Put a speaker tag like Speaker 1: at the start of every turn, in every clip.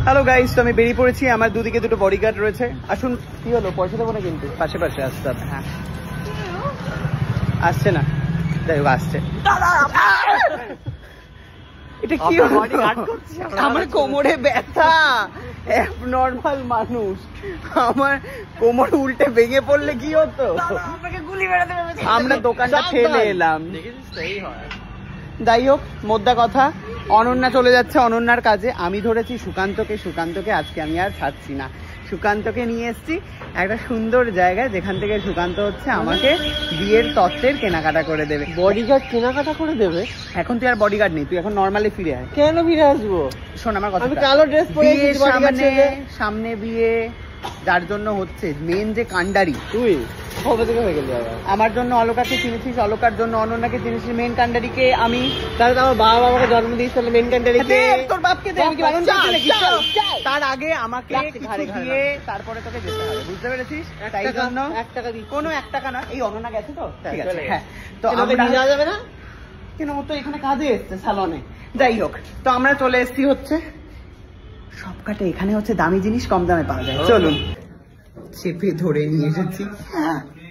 Speaker 1: Hello guys, তো আমি বেরিয়ে পড়েছি। আমার দুদিকে দুটো বডিগার্ড রয়েছে। আসুন। কি হলো, পয়সা দেবো না কিন্তু, পাশে পাশে আসতে হবে। হ্যাঁ, আসছে না, যাই হোক আসছে। এটা কি আমার কোমরে ব্যথা, নর্মাল মানুষ আমার কোমর উল্টে ভেঙে পড়লে কি হতো? আমরা দোকানটা ফেলে এলাম। যাই হোক, মোদ্দা কথা, অনন্যা চলে যাচ্ছে অনন্যার কাজে। আমি ধরেছি সুকান্তকে আজকে আমি আর ছাড়ছি না। সুকান্তকে নিয়ে এসছি একটা সুন্দর জায়গায়, যেখান থেকে সুকান্ত হচ্ছে আমাকে বিয়ের তত্ত্বের কেনাকাটা করে দেবে।
Speaker 2: বডিগার্ড কেনাকাটা করে দেবে?
Speaker 1: এখন তুই আর বডিগার্ড নেই, তুই এখন নর্মালি ফিরে আয়।
Speaker 2: কেন ফিরে আসবো?
Speaker 1: শোন আমার কথা,
Speaker 2: আমি কালো ড্রেস পরে
Speaker 1: সামনে বিয়ে, যার জন্য হচ্ছে মেন যে কান্ডারি
Speaker 2: তুই কবে থেকে হয়ে গেলি?
Speaker 1: আমার জন্য অলকাকে চিনেছিস, অলকার জন্য অনন্যাকে চিনেছিস, মেন কান্ডারিকে আমি।
Speaker 2: তাহলে আমার বাবা বাবাকে জন্ম দিয়েছিস, তাহলে মেন কান্ডারিকে
Speaker 1: তোর বাপকে দে, আমি কি বারণ করছি নাকি? তার আগে আমাকে দিয়ে তারপরে তোকে যেতে হবে, বুঝতে পেরেছিস? তাই জন্য
Speaker 2: 1 টাকা দিই।
Speaker 1: কোনো 1 টাকা না। এই অনন্যা গেছে তো, ঠিক আছে।
Speaker 2: হ্যাঁ,
Speaker 1: তো
Speaker 2: আমাকে নিয়ে যাওয়া যাবে না
Speaker 1: কেন? ও তো এখানে কাজে এসছে সালনে। যাই হোক, তো আমরা চলে এসছি হচ্ছে সবকাটে। এখানে হচ্ছে দামি জিনিস কম দামে পাওয়া যায়। চলুন। চেপে ধরে নিয়ে এসেছি,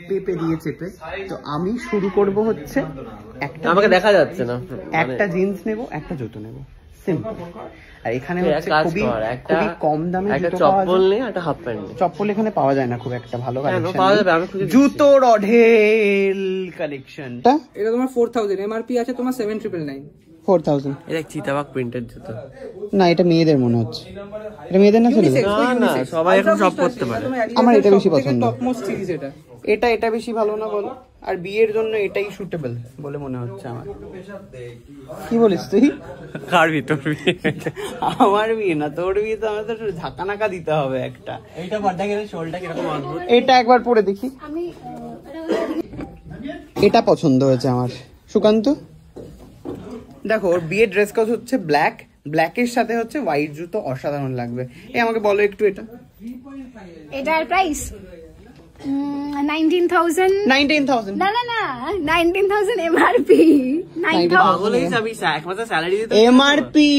Speaker 1: পেপে দিয়ে চেপে। তো আমি শুরু করব হচ্ছে একটা,
Speaker 2: আমাকে দেখা যাচ্ছে না,
Speaker 1: একটা জিন্স নেব, একটা জুতো নেব, সিম্পল। আর এখানে হচ্ছে খুবই কম দামে
Speaker 2: চপ্পল নেই, একটা হাফ প্যান্ট।
Speaker 1: চপ্পল এখানে পাওয়া যায় না খুব একটা ভালো কালেকশন। জুতোর অঢেল কালেকশন।
Speaker 3: এটা তোমার 4000 এমআরপি আছে, তোমার 7999।
Speaker 1: 4000
Speaker 2: এটা চিতাবাগ প্রিন্টেড জুতো
Speaker 1: না, এটা মেয়েদের মনে হচ্ছে। এটা মেয়েদের না ছেলেদের?
Speaker 2: না, সবাই এখন সব করতে পারে।
Speaker 1: আমার এটা বেশি পছন্দ।
Speaker 3: টপ মোস্ট সিরিজ
Speaker 1: এটা বেশি ভালো না বলো? আর বিয়ের জন্য এটাই সুটেবল বলে মনে হচ্ছে আমার। কি বলিস তুই?
Speaker 2: কার ভিতর
Speaker 1: আমার বিয়ে না, তোর বিয়ে তো আমাদের ঝাঁকানাকা দিতে হবে একটা।
Speaker 2: এইটা বাড্ডা গেলে শোলটা কিরকম অদ্ভুত।
Speaker 1: এটা একবার পরে দেখি। এটা পছন্দ হয়েছে আমার। সুকান্ত দেখো, ওর বিয়ের ড্রেস কোড হচ্ছে ব্ল্যাকের সাথে হচ্ছে হোয়াইট জুতো, অসাধারণ লাগবে। এই আমাকে বলো একটু
Speaker 4: এটার প্রাইস 19,000।
Speaker 1: 19,000
Speaker 4: না 19,000 এমআরপি।
Speaker 1: 9,000 MRP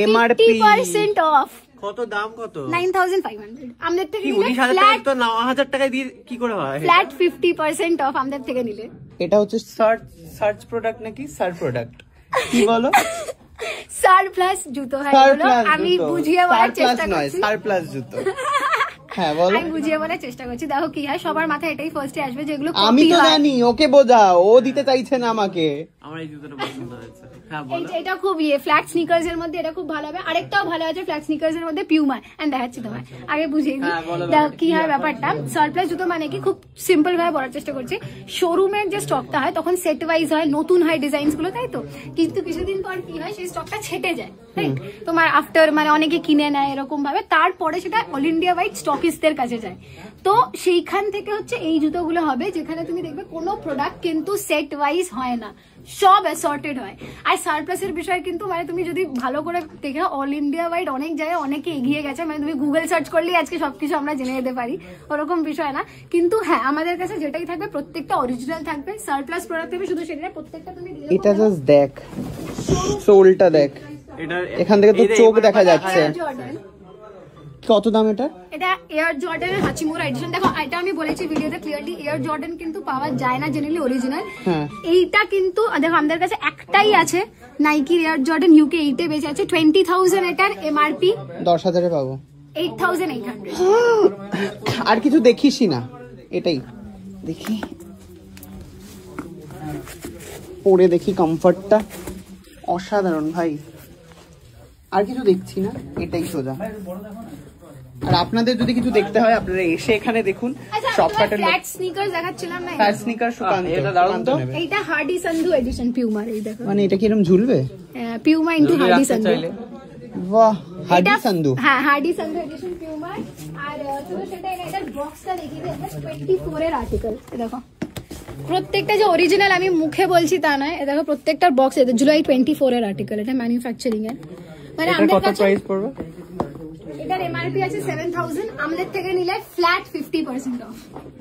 Speaker 4: 50% of.
Speaker 2: কত দাম? কত?
Speaker 4: 9,500 আমাদের থেকে নিলে।
Speaker 2: 19,000 তো 9,000 টাকা দিয়ে কি করে হয়?
Speaker 4: ফ্ল্যাট 50% অফ আমাদের থেকে নিলে।
Speaker 1: এটা হচ্ছে সার্চ প্রোডাক্ট নাকি সার প্রোডাক্ট? কি বলো?
Speaker 4: সারপ্লাস জুতো হয় বলো, আমি বুঝিয়ে বলার চেষ্টা করছি।
Speaker 1: সারপ্লাস জুতো, হ্যাঁ বলো।
Speaker 4: আমি বুঝিয়ে বলার চেষ্টা করছি। দেখো কি হয়, সবার মাথায় এটাই ফার্স্টে আসবে যেগুলো
Speaker 1: আমি তো জানি, ওকে বোঝাও, ও দিতে চাইছে না আমাকে।
Speaker 2: আমার এই জুতোটা পছন্দ হয়েছে। হ্যাঁ বলো।
Speaker 4: এটা খুব ফ্ল্যাট স্নিকার্স এর মধ্যে এটা খুব ভালো হবে। আরেকটাও ভালো আছে ফ্ল্যাট স্নিকার্স এর মধ্যে, পিউমা। এন্ড দেখাচ্ছি তোমায়, আগে বুঝিয়ে দিই কি হয় ব্যাপারটা। সারপ্লাস জুতো মানে কি, খুব সিম্পল ভাবে বলার চেষ্টা করছি। শোরুমের যে স্টকটা হয় তখন সেট ওয়াইজ হয়, নতুন হয় ডিজাইনস গুলো, তাই তো? কিন্তু কিছুদিন পর কি হয়, সেই স্টকটা ছেটে যায়, রাইট? তোমার আফটার মানে অনেকে কিনে নেয় এরকম ভাবে, তারপরে সেটা অল ইন্ডিয়া ওয়াইড স্টকিস্টদের কাছে যায়। তো সেইখান থেকে হচ্ছে এই জুতোগুলো হবে, যেখানে তুমি দেখবে কোনো প্রোডাক্ট কিন্তু সেট ওয়াইজ হয় না, সব অ্যাসর্টেড হয়। আর সারপ্লাসের বিষয় কিন্তু মানে তুমি যদি ভালো করে দেখে, অল ইন্ডিয়া ওয়াইড অনেক জায়গায় অনেকে এগিয়ে গেছে। মানে তুমি গুগল সার্চ করলেই আজকে সবকিছু আমরা জেনে যেতে পারি, ওরকম বিষয় না। কিন্তু হ্যাঁ, আমাদের কাছে যেটাই থাকবে প্রত্যেকটা অরিজিনাল থাকবে। সারপ্লাস প্রোডাক্ট থাকবে, শুধু সেটা প্রত্যেকটা তুমি
Speaker 1: এটা জাস্ট দেখ, সোলটা দেখ, এখান থেকে তো চোখ দেখা যাচ্ছে। কত দাম এটা?
Speaker 4: এটা এয়ার জর্ডানের হাচিমুরা এডিশন। দেখো, এটা আমি বলেছি ভিডিওতে ক্লিয়ারলি, এয়ার জর্ডান কিন্তু পাওয়া যায় না জেনারেলি অরিজিনাল। এইটা কিন্তু দেখো আমাদের কাছে একটাই আছে, নাইকির এয়ার জর্ডান ইউকে 8 এ বেঁচে আছে। 20,000 এটার এমআরপি,
Speaker 1: 10,000 এ পাবো।
Speaker 4: 8,800।
Speaker 1: আর কিছু দেখিসই না, এটাই দেখি, পরে দেখি। কমফর্টটা অসাধারণ ভাই, আর কিছু দেখছি না, এটাই সোজা। আর আপনাদের যদি কিছু দেখতে হয় আপনারা এসে এখানে দেখুন। শপকাটের
Speaker 4: ফ্ল্যাট স্নিকার্স দেখাচ্ছিলাম না,
Speaker 1: ফ্ল্যাট স্নিকার সুকান্ত,
Speaker 2: এটা দারুণ তো।
Speaker 4: এইটা হার্ডি সান্ধু এডিশন পিউমার। এই দেখো,
Speaker 1: মানে এটা কি এরকম ঝুলবে?
Speaker 4: Puma into Hardy Sandhu.
Speaker 1: বাহ, হার্ডি সান্ধু।
Speaker 4: হ্যাঁ, হার্ডি সান্ধু এডিশন পিউমার। আর শুধু সেটা, এটার বক্সটা দেখিয়ে দিই। 24 এর আর্টিকেল দেখো, প্রত্যেকটা যে অরিজিনাল আমি মুখে বলছি তা নয়। দেখো প্রত্যেকটার বক্স, এটা জুলাই 24 এর আর্টিকেল, এটা ম্যানুফ্যাকচারিং এর। মানে আমাদের
Speaker 2: কত প্রাইস পড়বে?
Speaker 4: এটার এমআরপি আছে 7,000, আমাদের থেকে নিলে flat 50% of.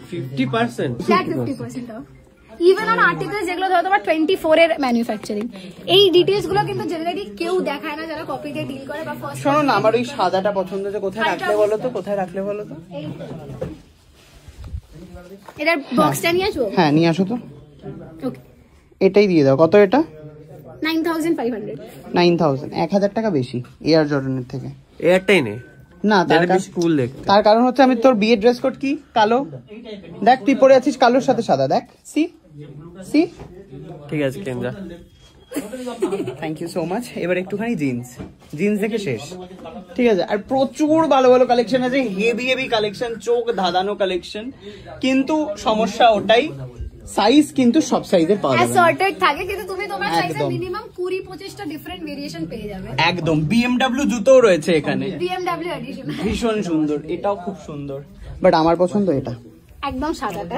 Speaker 2: 50%?
Speaker 4: Flat 50% of. Even on articles যেগুলো ধরো তোমার 24 এর ম্যানুফ্যাকচারিং, এই ডিটেইলস গুলো কিন্তু জেনারেলি কেউ দেখায় না যারা কপি দিয়ে ডিল করে বা ফার্স্ট।
Speaker 1: শোনো না, আমার ওই সাদাটা পছন্দ হচ্ছে, কোথায় রাখলে বলো তো, কোথায় রাখলে বলো তো?
Speaker 4: এটার বক্সটা নিয়ে আসবো?
Speaker 1: হ্যাঁ নিয়ে আসো তো।
Speaker 4: ওকে,
Speaker 1: এটাই দিয়ে দাও। কত এটা?
Speaker 4: 9500।
Speaker 1: 9000, 1000 টাকা বেশি এয়ার জর্ডানের থেকে।
Speaker 2: এয়ারটাই নে
Speaker 1: না
Speaker 2: বেশি কুল দেখতে।
Speaker 1: তার কারণ হচ্ছে আমি তোর বিয়ের ড্রেস কোড কি কালো, দেখ তুই পরে আছিস কালোর সাথে সাদা, দেখ সি সি।
Speaker 2: ঠিক আছে কেঞ্জা,
Speaker 1: থ্যাংক ইউ সো মাচ। এবার একটুখানি জিন্স, জিন্স দেখে শেষ। ঠিক আছে, আর প্রচুর ভালো ভালো কালেকশন আছে, হেভি হেভি কালেকশন, চোখ ধাঁধানো কালেকশন। কিন্তু সমস্যা ওটাই, সাইজ কিন্তু সব সাইজের পাওয়া যাবে না।
Speaker 4: অ্যাসর্টেড থাকে, কিন্তু তুমি তোমার সাইজে
Speaker 1: একদম।
Speaker 4: মিনিমাম 20-25টা ডিফারেন্ট ভেরিয়েশন পেয়ে যাবে।
Speaker 1: একদম। BMW জুতোও রয়েছে এখানে,
Speaker 4: BMW এডিশন
Speaker 1: ভীষণ সুন্দর, এটাও খুব সুন্দর, বাট আমার পছন্দ এটা।
Speaker 4: একদম সাদাটা।